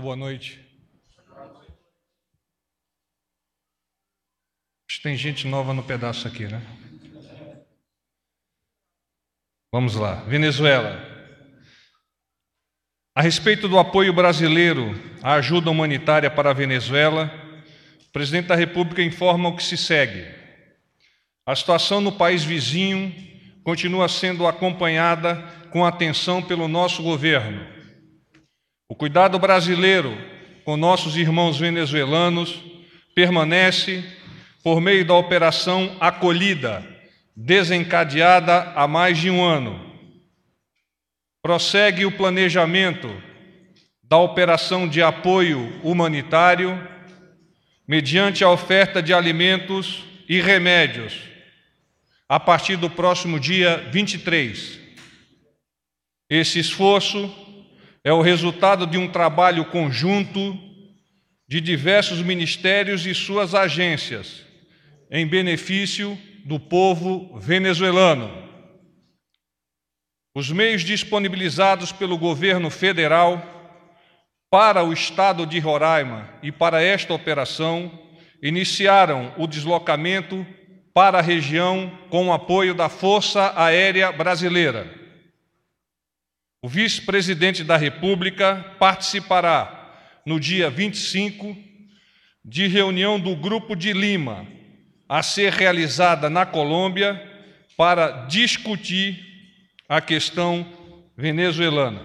Boa noite. Tem gente nova no pedaço aqui, né? Vamos lá. Venezuela. A respeito do apoio brasileiro à ajuda humanitária para a Venezuela, o presidente da República informa o que se segue. A situação no país vizinho continua sendo acompanhada com atenção pelo nosso governo. O cuidado brasileiro com nossos irmãos venezuelanos permanece por meio da Operação Acolhida, desencadeada há mais de um ano. Prossegue o planejamento da operação de apoio humanitário mediante a oferta de alimentos e remédios a partir do próximo dia 23. Esse esforço é o resultado de um trabalho conjunto de diversos ministérios e suas agências, em benefício do povo venezuelano. Os meios disponibilizados pelo governo federal para o estado de Roraima e para esta operação iniciaram o deslocamento para a região com o apoio da Força Aérea Brasileira. O vice-presidente da República participará no dia 25 de reunião do Grupo de Lima, a ser realizada na Colômbia para discutir a questão venezuelana.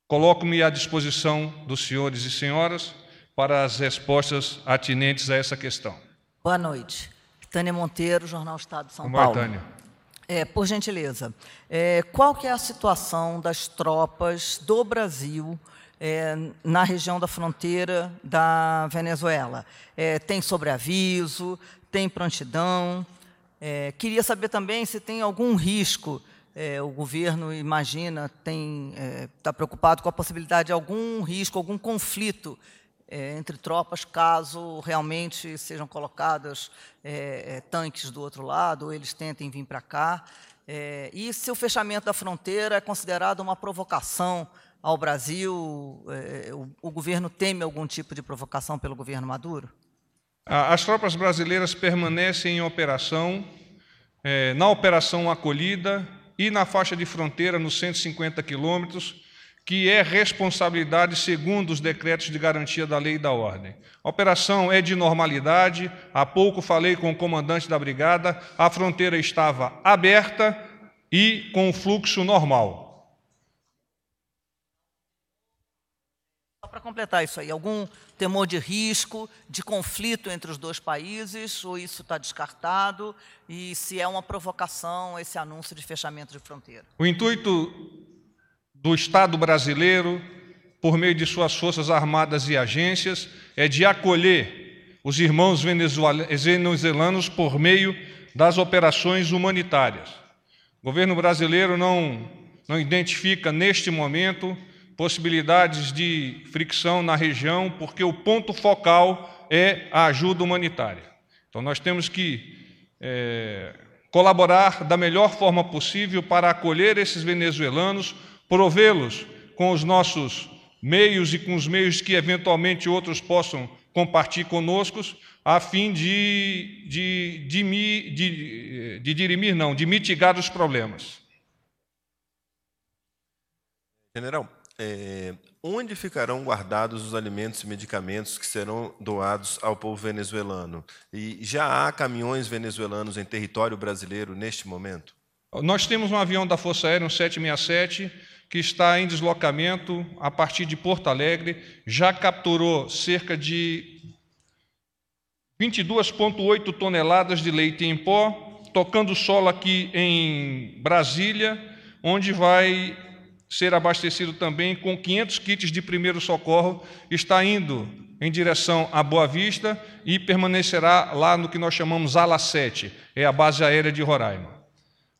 Coloco-me à disposição dos senhores e senhoras para as respostas atinentes a essa questão. Boa noite. Tânia Monteiro, Jornal Estado de São Paulo. Tânia. Por gentileza, qual que é a situação das tropas do Brasil na região da fronteira da Venezuela? Tem sobreaviso, tem prontidão? Queria saber também se tem algum risco, o governo imagina, está preocupado com a possibilidade de algum risco, algum conflito entre tropas, caso realmente sejam colocados tanques do outro lado, ou eles tentem vir para cá. E se o fechamento da fronteira é considerado uma provocação ao Brasil, o governo teme algum tipo de provocação pelo governo Maduro? As tropas brasileiras permanecem em operação, na Operação Acolhida e na faixa de fronteira, nos 150 quilômetros, que é responsabilidade segundo os decretos de garantia da lei e da ordem. A operação é de normalidade, há pouco falei com o comandante da brigada, a fronteira estava aberta e com o fluxo normal. Só para completar isso aí, algum temor de risco, de conflito entre os dois países, ou isso está descartado? E se é uma provocação esse anúncio de fechamento de fronteira? O intuito do Estado brasileiro, por meio de suas forças armadas e agências, é de acolher os irmãos venezuelanos por meio das operações humanitárias. O governo brasileiro não identifica, neste momento, possibilidades de fricção na região, porque o ponto focal é a ajuda humanitária. Então, nós temos que colaborar da melhor forma possível para acolher esses venezuelanos, provê-los com os nossos meios e com os meios que, eventualmente, outros possam compartilhar conosco, a fim de mitigar os problemas. General, onde ficarão guardados os alimentos e medicamentos que serão doados ao povo venezuelano? E já há caminhões venezuelanos em território brasileiro neste momento? Nós temos um avião da Força Aérea, um 767, que está em deslocamento a partir de Porto Alegre, já capturou cerca de 22,8 toneladas de leite em pó, tocando solo aqui em Brasília, onde vai ser abastecido também com 500 kits de primeiro socorro, está indo em direção à Boa Vista e permanecerá lá no que nós chamamos Ala 7, é a base aérea de Roraima.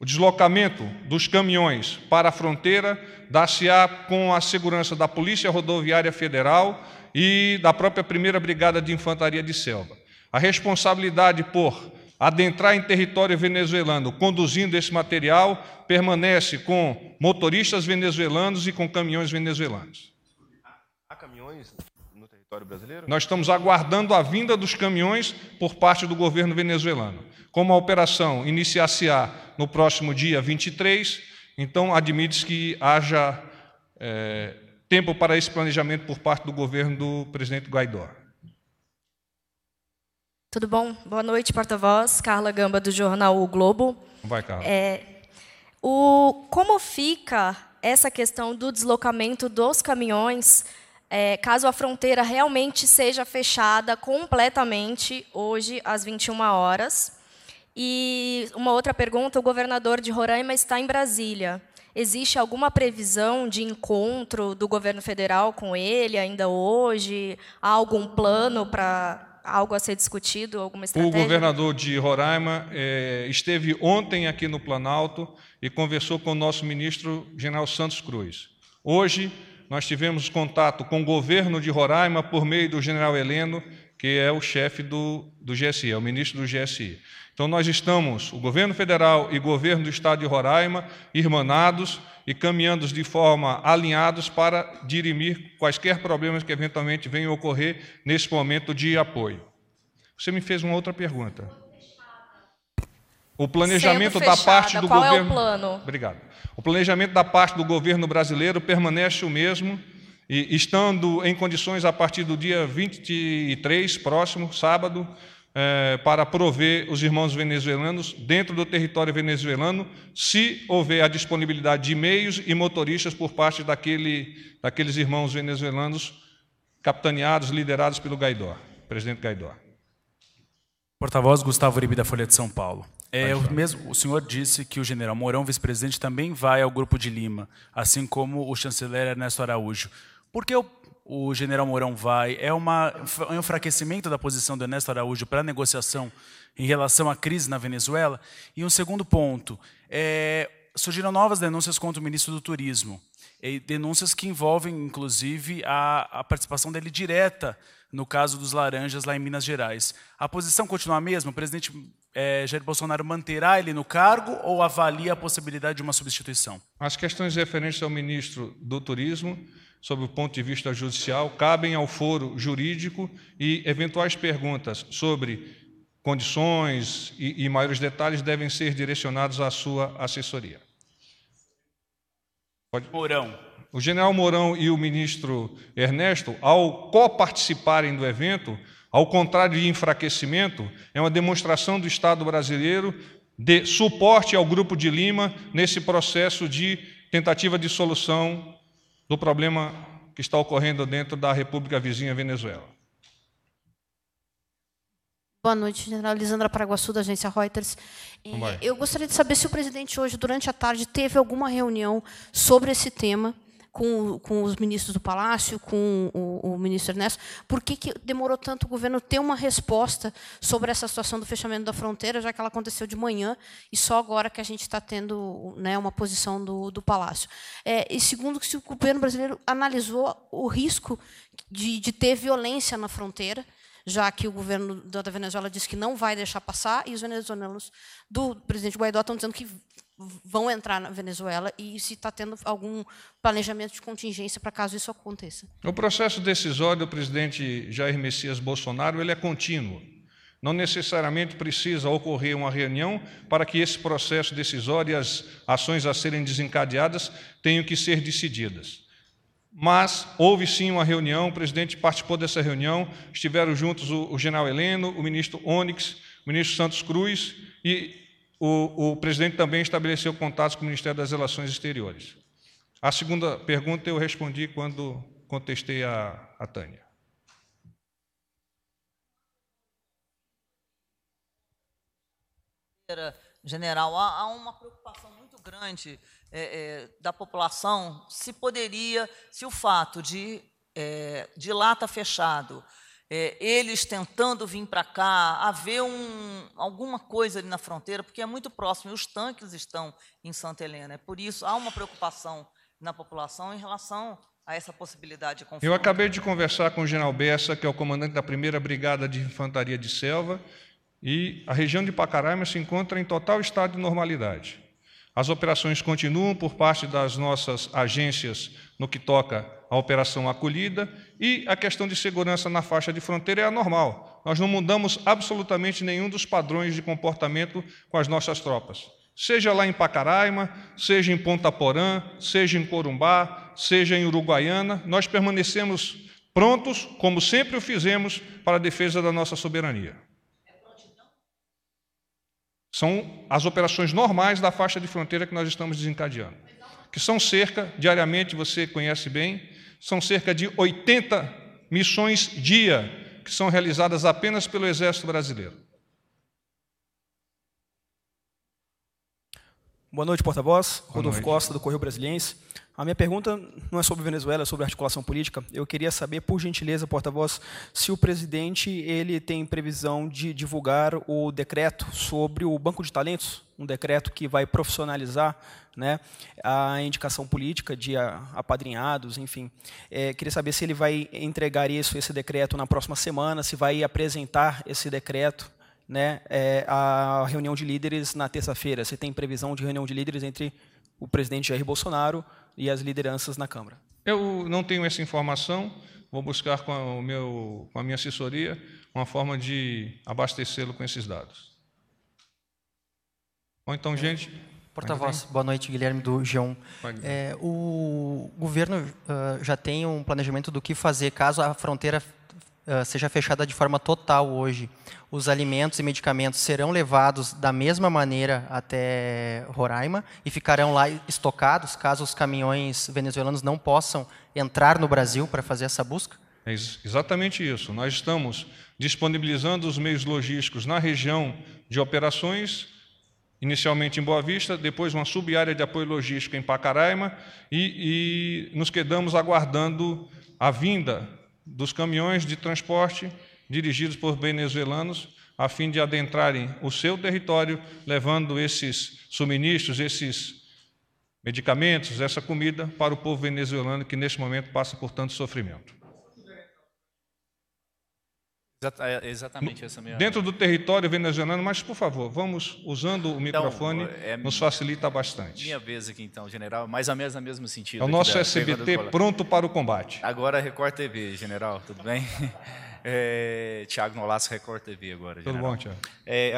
O deslocamento dos caminhões para a fronteira dar-se-á com a segurança da Polícia Rodoviária Federal e da própria 1ª Brigada de Infantaria de Selva. A responsabilidade por adentrar em território venezuelano conduzindo esse material permanece com motoristas venezuelanos e com caminhões venezuelanos. Há caminhões no território brasileiro? Nós estamos aguardando a vinda dos caminhões por parte do governo venezuelano. Como a operação iniciar-se-á no próximo dia 23, então admite-se que haja tempo para esse planejamento por parte do governo do presidente Guaidó. Tudo bom? Boa noite, porta-voz. Carla Gamba, do jornal O Globo. Vai, Carla. Como fica essa questão do deslocamento dos caminhões, caso a fronteira realmente seja fechada completamente hoje, às 21 horas? E uma outra pergunta, o governador de Roraima está em Brasília. Existe alguma previsão de encontro do governo federal com ele ainda hoje? Há algum plano para algo a ser discutido, alguma estratégia? O governador de Roraima esteve ontem aqui no Planalto e conversou com o nosso ministro General Santos Cruz. Hoje, nós tivemos contato com o governo de Roraima por meio do general Heleno, que é o chefe do GSI, é o ministro do GSI. Então, nós estamos, o governo federal e o governo do estado de Roraima, irmanados e caminhando de forma alinhados para dirimir quaisquer problemas que eventualmente venham a ocorrer nesse momento de apoio. Você me fez uma outra pergunta. O planejamento da parte do qual governo... é o plano? Obrigado. O planejamento da parte do governo brasileiro permanece o mesmo, e estando em condições a partir do dia 23, próximo, sábado, para prover os irmãos venezuelanos dentro do território venezuelano, se houver a disponibilidade de meios e motoristas por parte daqueles irmãos venezuelanos capitaneados, liderados pelo Guaidó, presidente Guaidó. Porta-voz Gustavo Uribe, da Folha de São Paulo. O senhor disse que o general Mourão, vice-presidente, também vai ao Grupo de Lima, assim como o chanceler Ernesto Araújo. Por que o general Mourão vai? É um enfraquecimento da posição do Ernesto Araújo para a negociação em relação à crise na Venezuela? E um segundo ponto, surgiram novas denúncias contra o ministro do Turismo, denúncias que envolvem, inclusive, a participação dele direta no caso dos laranjas lá em Minas Gerais. A posição continua a mesma? O presidente Jair Bolsonaro manterá ele no cargo ou avalia a possibilidade de uma substituição? As questões referentes ao ministro do Turismo, sob o ponto de vista judicial, cabem ao foro jurídico e eventuais perguntas sobre condições e maiores detalhes devem ser direcionados à sua assessoria. Mourão. O general Mourão e o ministro Ernesto, ao coparticiparem do evento, ao contrário de enfraquecimento, é uma demonstração do Estado brasileiro de suporte ao Grupo de Lima nesse processo de tentativa de solução do problema que está ocorrendo dentro da República Vizinha Venezuela. Boa noite, general Lisandra Paraguaçu, da agência Reuters. Eu gostaria de saber se o presidente hoje, durante a tarde, teve alguma reunião sobre esse tema com os ministros do Palácio, com o ministro Ernesto. Por que demorou tanto o governo ter uma resposta sobre essa situação do fechamento da fronteira, já que ela aconteceu de manhã e só agora que a gente está tendo, né, uma posição do Palácio? E segundo, se o governo brasileiro analisou o risco de ter violência na fronteira, já que o governo da Venezuela disse que não vai deixar passar, e os venezuelanos do presidente Guaidó estão dizendo que vão entrar na Venezuela, e se está tendo algum planejamento de contingência para caso isso aconteça. O processo decisório do presidente Jair Messias Bolsonaro ele é contínuo. Não necessariamente precisa ocorrer uma reunião para que esse processo decisório e as ações a serem desencadeadas tenham que ser decididas. Mas houve sim uma reunião, o presidente participou dessa reunião, estiveram juntos o general Heleno, o ministro Onyx, o ministro Santos Cruz, e o presidente também estabeleceu contatos com o Ministério das Relações Exteriores. A segunda pergunta eu respondi quando contestei a Tânia. General, há uma preocupação muito grande da população se o fato de lá estar fechado, eles tentando vir para cá, haver alguma coisa ali na fronteira, porque é muito próximo, e os tanques estão em Santa Helena. Por isso, há uma preocupação na população em relação a essa possibilidade de conflito. Eu acabei de conversar com o general Bessa, que é o comandante da 1ª Brigada de Infantaria de Selva, e a região de Pacaraima se encontra em total estado de normalidade. As operações continuam por parte das nossas agências no que toca à operação acolhida, e a questão de segurança na faixa de fronteira é anormal. Nós não mudamos absolutamente nenhum dos padrões de comportamento com as nossas tropas. Seja lá em Pacaraima, seja em Ponta Porã, seja em Corumbá, seja em Uruguaiana, nós permanecemos prontos, como sempre o fizemos, para a defesa da nossa soberania. São as operações normais da faixa de fronteira que nós estamos desencadeando, que são cerca, diariamente, você conhece bem, são cerca de 80 missões dia, que são realizadas apenas pelo Exército Brasileiro. Boa noite, porta-voz. Rodolfo Costa, do Correio Brasiliense. A minha pergunta não é sobre Venezuela, é sobre articulação política. Eu queria saber, por gentileza, porta-voz, se o presidente ele tem previsão de divulgar o decreto sobre o Banco de Talentos, um decreto que vai profissionalizar, né, a indicação política de apadrinhados, enfim. Queria saber se ele vai entregar esse decreto na próxima semana, se vai apresentar esse decreto, né, a reunião de líderes na terça-feira. Se tem previsão de reunião de líderes entre o presidente Jair Bolsonaro e as lideranças na Câmara? Eu não tenho essa informação, vou buscar com a minha assessoria uma forma de abastecê-lo com esses dados. Bom, então, gente... Porta-voz, boa noite, Guilherme do G1. O governo já tem um planejamento do que fazer caso a fronteira seja fechada de forma total hoje. Os alimentos e medicamentos serão levados da mesma maneira até Roraima e ficarão lá estocados, caso os caminhões venezuelanos não possam entrar no Brasil para fazer essa busca? É exatamente isso. Nós estamos disponibilizando os meios logísticos na região de operações, inicialmente em Boa Vista, depois uma sub-área de apoio logístico em Pacaraima, e nos quedamos aguardando a vinda dos caminhões de transporte dirigidos por venezuelanos, a fim de adentrarem o seu território, levando esses suministros, esses medicamentos, essa comida para o povo venezuelano, que neste momento passa por tanto sofrimento. Exatamente essa minha... Dentro do território venezuelano, mas, por favor, vamos usando o microfone, nos facilita bastante. Minha vez aqui, então, general, mais ou menos no mesmo sentido. É o nosso SBT pronto para o combate. Agora, Record TV, general, tudo bem? Tiago Nolasco, Record TV agora, general. Tudo bom, Tiago.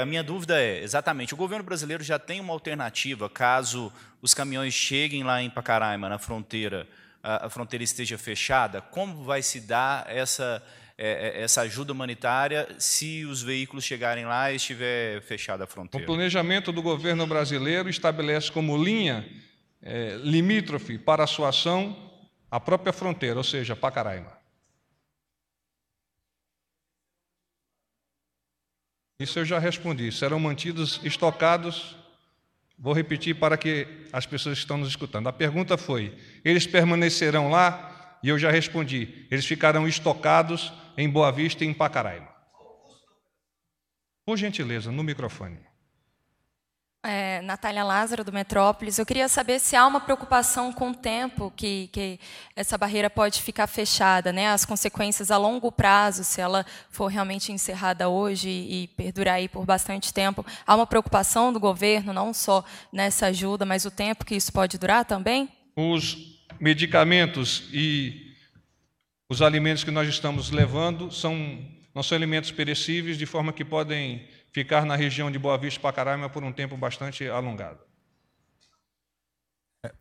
A minha dúvida é, exatamente, o governo brasileiro já tem uma alternativa, caso os caminhões cheguem lá em Pacaraima, na fronteira, a fronteira esteja fechada, como vai se dar essa ajuda humanitária se os veículos chegarem lá e estiver fechada a fronteira? O planejamento do governo brasileiro estabelece como linha limítrofe para a sua ação a própria fronteira, ou seja, Pacaraima. Isso eu já respondi. Serão mantidos estocados. Vou repetir para que as pessoas que estão nos escutando. A pergunta foi, eles permanecerão lá? E eu já respondi, eles ficarão estocados em Boa Vista e em Pacaraima. Por gentileza, no microfone. Natália Lázaro, do Metrópolis. Eu queria saber se há uma preocupação com o tempo que essa barreira pode ficar fechada, né? As consequências a longo prazo, se ela for realmente encerrada hoje e perdurar aí por bastante tempo. Há uma preocupação do governo, não só nessa ajuda, mas o tempo que isso pode durar também? Os medicamentos e os alimentos que nós estamos levando não são alimentos perecíveis, de forma que podem ficar na região de Boa Vista e Pacaraima por um tempo bastante alongado.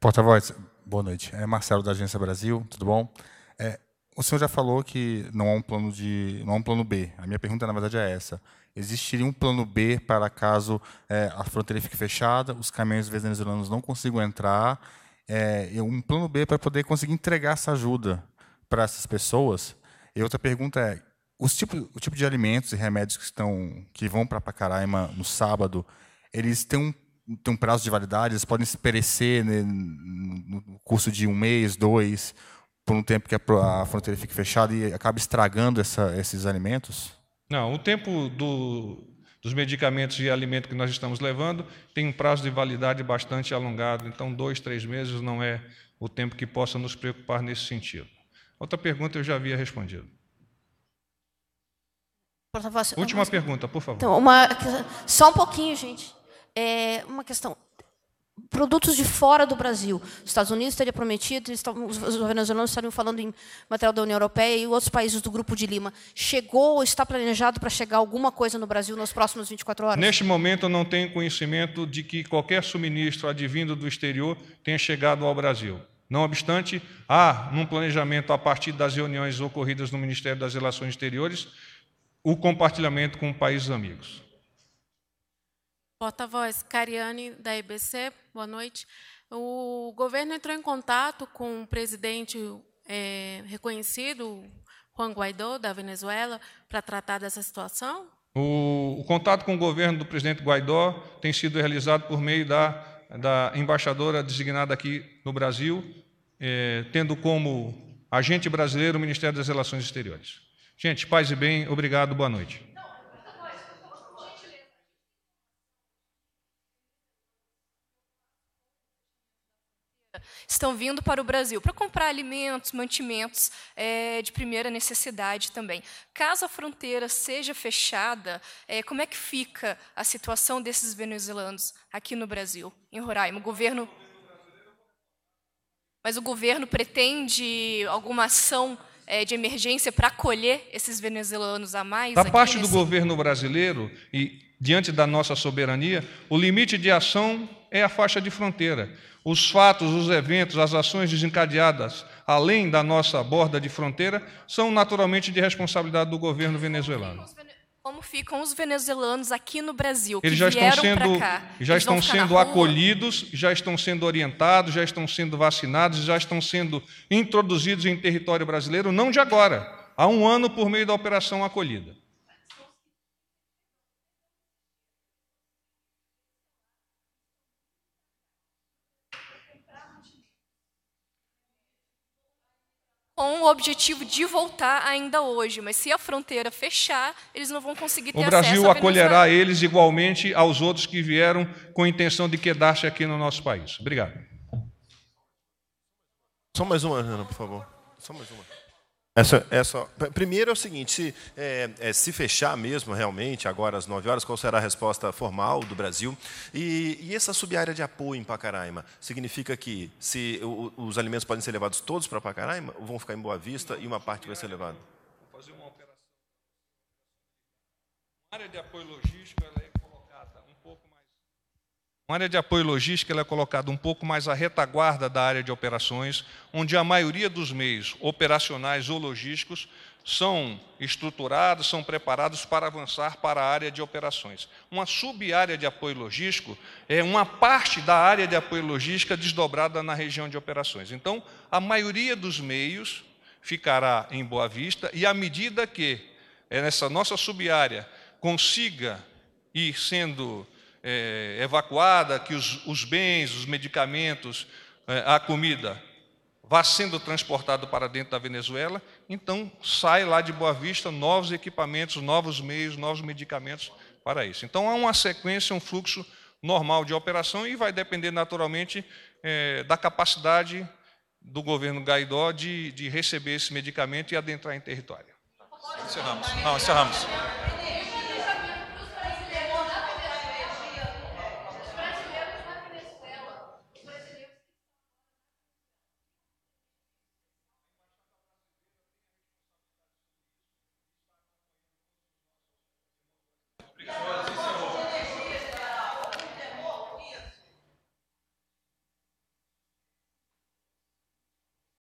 Porta-voz, boa noite. Marcelo, da Agência Brasil, tudo bom? O senhor já falou que não há um plano B. A minha pergunta, na verdade, é essa. Existiria um plano B para caso a fronteira fique fechada, os caminhões venezuelanos não consigam entrar, um plano B para poder conseguir entregar essa ajuda para essas pessoas? E outra pergunta é, o tipo de alimentos e remédios que vão para Pacaraima no sábado, eles têm um prazo de validade, eles podem se perecer, né, no curso de 1 mês, 2, por um tempo que a fronteira fique fechada e acaba estragando esses alimentos? Não, o tempo dos medicamentos e alimentos que nós estamos levando tem um prazo de validade bastante alongado, então 2, 3 meses não é o tempo que possa nos preocupar nesse sentido. Outra pergunta eu já havia respondido. Última pergunta, por favor. Então, só um pouquinho, gente. Uma questão. produtos de fora do Brasil. Os Estados Unidos teriam prometido, os venezuelanos estariam falando em material da União Europeia e outros países do Grupo de Lima. Chegou ou está planejado para chegar alguma coisa no Brasil nas próximas 24 horas? Neste momento, eu não tenho conhecimento de que qualquer suministro advindo do exterior tenha chegado ao Brasil. Não obstante, há, num planejamento a partir das reuniões ocorridas no Ministério das Relações Exteriores, o compartilhamento com países amigos. Porta-voz, Cariane, da EBC, boa noite. O governo entrou em contato com o presidente reconhecido, Juan Guaidó, da Venezuela, para tratar dessa situação? O contato com o governo do presidente Guaidó tem sido realizado por meio da embaixadora designada aqui no Brasil, tendo como agente brasileiro o Ministério das Relações Exteriores. Gente, paz e bem, obrigado, boa noite. Estão vindo para o Brasil para comprar alimentos, mantimentos de primeira necessidade também. Caso a fronteira seja fechada, como é que fica a situação desses venezuelanos aqui no Brasil, em Roraima? Mas o governo pretende alguma ação de emergência para acolher esses venezuelanos a mais? Da parte do governo brasileiro, e diante da nossa soberania, o limite de ação é a faixa de fronteira. Os fatos, os eventos, as ações desencadeadas além da nossa borda de fronteira são naturalmente de responsabilidade do governo venezuelano. Como ficam os venezuelanos aqui no Brasil, que Eles já vieram estão para cá? Já estão sendo acolhidos, já estão sendo orientados, já estão sendo vacinados, já estão sendo introduzidos em território brasileiro, não de agora, há 1 ano por meio da Operação Acolhida. Com o objetivo de voltar ainda hoje, mas se a fronteira fechar, eles não vão conseguir ter acesso. O Brasil acolherá eles igualmente aos outros que vieram com a intenção de quedar-se aqui no nosso país. Obrigado. Só mais uma, Ana, por favor. Só mais uma. Primeiro é o seguinte, se fechar mesmo realmente, agora às 9 horas, qual será a resposta formal do Brasil? E essa subárea de apoio em Pacaraima, significa que os alimentos podem ser levados todos para Pacaraima, ou vão ficar em Boa Vista e uma parte vai ser levada? Vou fazer uma operação. A área de apoio logístico ela é colocada um pouco mais... Uma área de apoio logístico ela é colocada um pouco mais à retaguarda da área de operações, onde a maioria dos meios operacionais ou logísticos são estruturados, são preparados para avançar para a área de operações. Uma sub-área de apoio logístico é uma parte da área de apoio logística desdobrada na região de operações. Então, a maioria dos meios ficará em Boa Vista e, à medida que essa nossa sub-área consiga ir sendo evacuada, que os bens, os medicamentos, a comida vá sendo transportado para dentro da Venezuela, então sai lá de Boa Vista novos equipamentos, novos meios, novos medicamentos para isso. Então há uma sequência, um fluxo normal de operação e vai depender naturalmente da capacidade do governo Guaidó de receber esse medicamento e adentrar em território. Encerramos. Não, encerramos.